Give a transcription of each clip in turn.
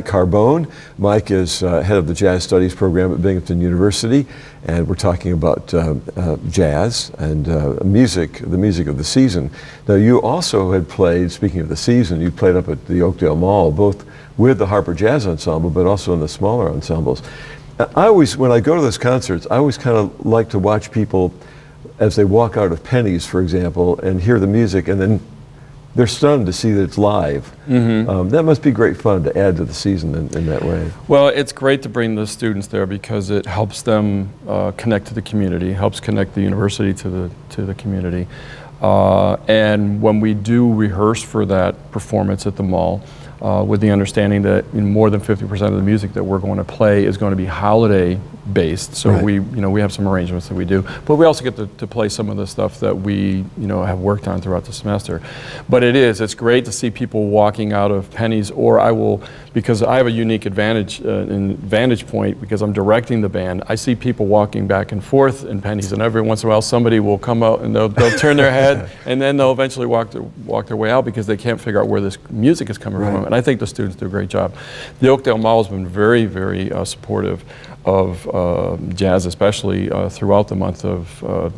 Carbone. Mike is head of the Jazz Studies program at Binghamton University, and we're talking about jazz and the music of the season. Now, you also had played, speaking of the season, you played up at the Oakdale Mall, both with the Harper Jazz Ensemble, but also in the smaller ensembles. I always, when I go to those concerts, I always kind of like to watch people as they walk out of Penny's, for example, and hear the music, and then they're stunned to see that it's live. Mm-hmm. That must be great fun to add to the season in that way. Well, it's great to bring the students there because it helps them connect to the community, helps connect the university to the community. And when we do rehearse for that performance at the mall, with the understanding that more than 50% of the music that we're going to play is going to be holiday based. So right. we have some arrangements that we do, but we also get to play some of the stuff that we have worked on throughout the semester. But it's great to see people walking out of Penny's, or because I have a unique vantage point because I'm directing the band. I see people walking back and forth in Penny's, and every once in a while somebody will come out and they'll turn their head, and then they'll eventually walk their way out because they can't figure out where this music is coming from. And I think the students do a great job. The Oakdale Mall has been very, very supportive of jazz, especially throughout the month of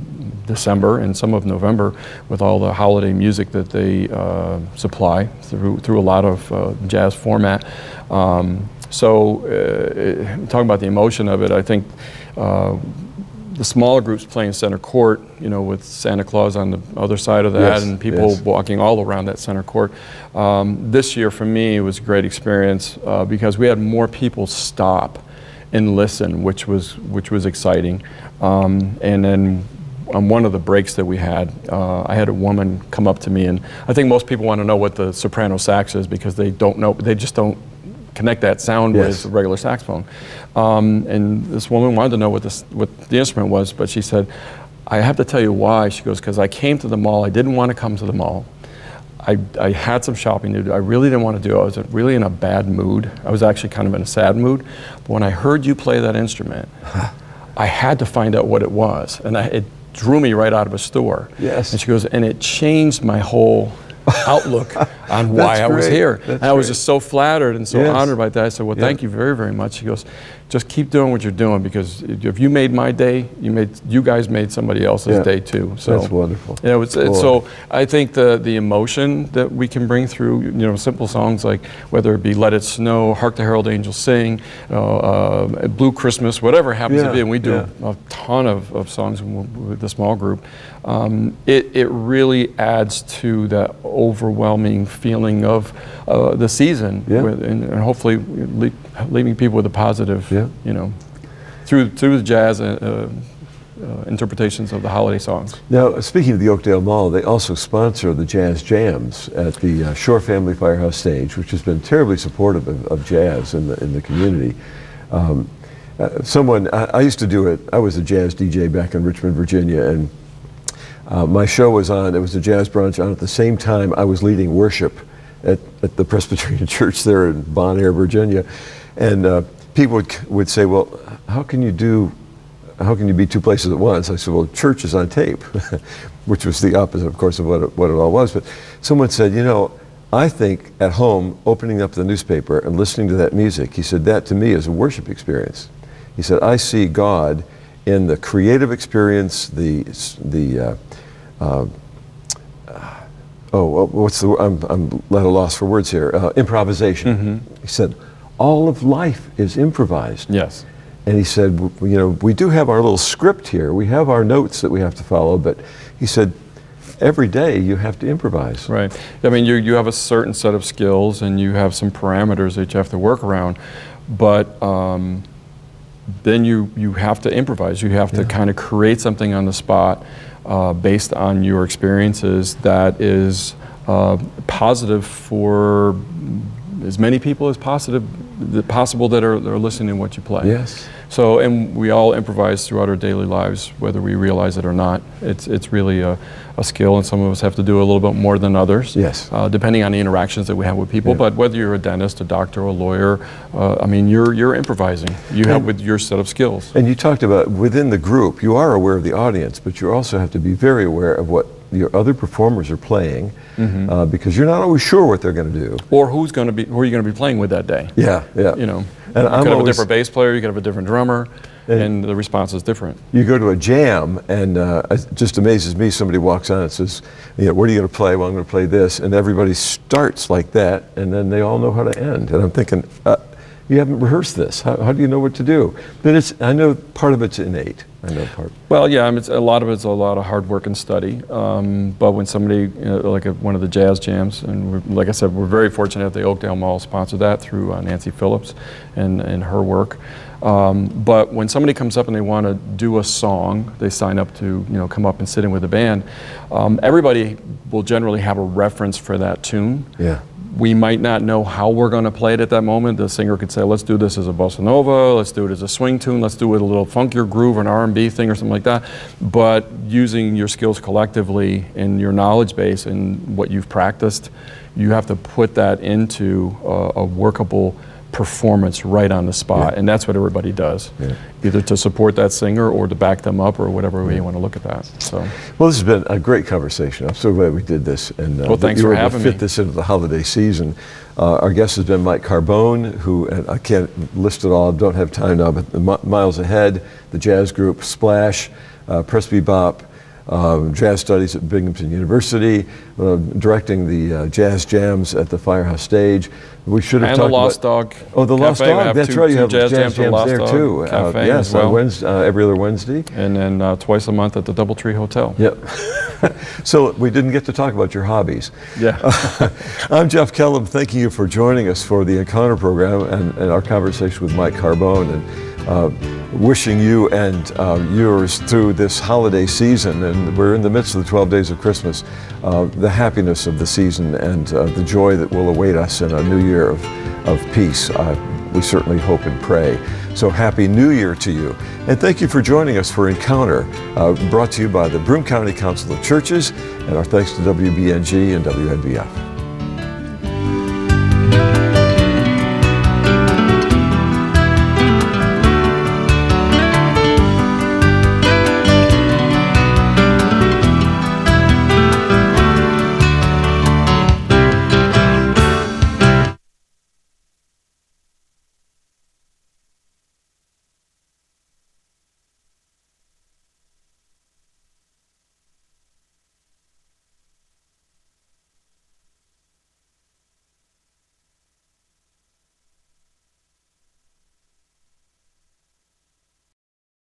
December and some of November, with all the holiday music that they supply through a lot of jazz format. So talking about the emotion of it, I think the smaller groups playing center court, with Santa Claus on the other side of that, and people walking all around that center court. This year for me it was a great experience because we had more people stop and listen, which was exciting. And then on one of the breaks that we had, I had a woman come up to me, and I think most people want to know what the soprano sax is because they just don't connect that sound with a regular saxophone. And this woman wanted to know what the instrument was, but she said, I have to tell you why. She goes, because I came to the mall, I didn't want to come to the mall. I had some shopping to do. I really didn't want to do it. I was really in a bad mood. I was actually kind of in a sad mood. But when I heard you play that instrument, I had to find out what it was. And it drew me right out of a store. Yes. And she goes, and it changed my whole outlook on why I was here. And I was just so flattered and so honored by that. I said, well, thank you very, very much. She goes, just keep doing what you're doing, because if you made my day, you guys made somebody else's day too. So that's wonderful. So I think the emotion that we can bring through, simple songs like whether it be Let It Snow, Hark the Herald Angels Sing, Blue Christmas, whatever it happens to be, and we do a ton of songs with the small group. It really adds to that overwhelming feeling of the season, and hopefully leaving people with a positive, through the jazz interpretations of the holiday songs. Now, speaking of the Oakdale Mall, they also sponsor the Jazz Jams at the Shore Family Firehouse stage, which has been terribly supportive of jazz in the community. I used to do it. I was a jazz DJ back in Richmond, Virginia, and my show was on. It was a jazz brunch on at the same time I was leading worship at the Presbyterian Church there in Bon Air, Virginia, and people would say, "Well, how can you be two places at once?" I said, "Well, church is on tape," which was the opposite, of course, of what it all was. But someone said, I think at home, opening up the newspaper and listening to that music, he said, that to me is a worship experience. He said, I see God in the creative experience, I'm at a loss for words here, improvisation. Mm-hmm. He said, all of life is improvised. Yes. And he said, we do have our little script here. We have our notes that we have to follow, but he said, every day you have to improvise. Right. I mean, you have a certain set of skills and you have some parameters that you have to work around, but then you have to improvise. You have to kind of create something on the spot based on your experiences that is positive for as many people as possible that are listening to what you play. Yes. So, and we all improvise throughout our daily lives, whether we realize it or not. It's really a skill, and some of us have to do a little bit more than others. Yes. Depending on the interactions that we have with people. But whether you're a dentist, a doctor, a lawyer, I mean, you're improvising. You have with your set of skills. And you talked about within the group, you are aware of the audience, but you also have to be very aware of what your other performers are playing, because you're not always sure what they're going to do. Or who are you going to be playing with that day? Yeah, yeah. You know, and you could have a different bass player, you could have a different drummer, and the response is different. You go to a jam, and it just amazes me. Somebody walks on and says, "Where are you going to play?" "Well, I'm going to play this," and everybody starts like that, and then they all know how to end. And I'm thinking, you haven't rehearsed this. How do you know what to do? But I know part of it's innate. I know part. Well, yeah, I mean, a lot of hard work and study. But when somebody, like one of the jazz jams, and like I said, we're very fortunate that the Oakdale Mall sponsored that through Nancy Phillips and her work. But when somebody comes up and they want to do a song, they sign up to come up and sit in with the band. Everybody will generally have a reference for that tune. Yeah. We might not know how we're going to play it at that moment. The singer could say, let's do this as a bossa nova, let's do it as a swing tune, let's do it a little funkier groove or an R&B thing or something like that. But using your skills collectively and your knowledge base and what you've practiced, you have to put that into a workable performance right on the spot. Yeah. And that's what everybody does, either to support that singer or to back them up or whatever way you want to look at that. So, well, this has been a great conversation. I'm so glad we did this, and well, thanks for having me. Fit this into the holiday season. Our guest has been Mike Carbone, who, and I can't list it all, don't have time now, but the Miles Ahead, the jazz group Splash, Presby Bop, jazz studies at Binghamton University, directing the jazz jams at the Firehouse Stage. We should have talked the Lost Dog. Oh, the Lost Dog. That's right. You have jazz jams there too. Yes, well. on Wednesday, every other Wednesday. And then twice a month at the Doubletree Hotel. Yep. So we didn't get to talk about your hobbies. Yeah. I'm Jeff Kellam. Thanking you for joining us for the Encounter program and our conversation with Mike Carbone, and wishing you and yours through this holiday season, and we're in the midst of the 12 days of Christmas, the happiness of the season and the joy that will await us in a new year of peace. We certainly hope and pray. So Happy New Year to you. And thank you for joining us for Encounter, brought to you by the Broome County Council of Churches, and our thanks to WBNG and WNBF.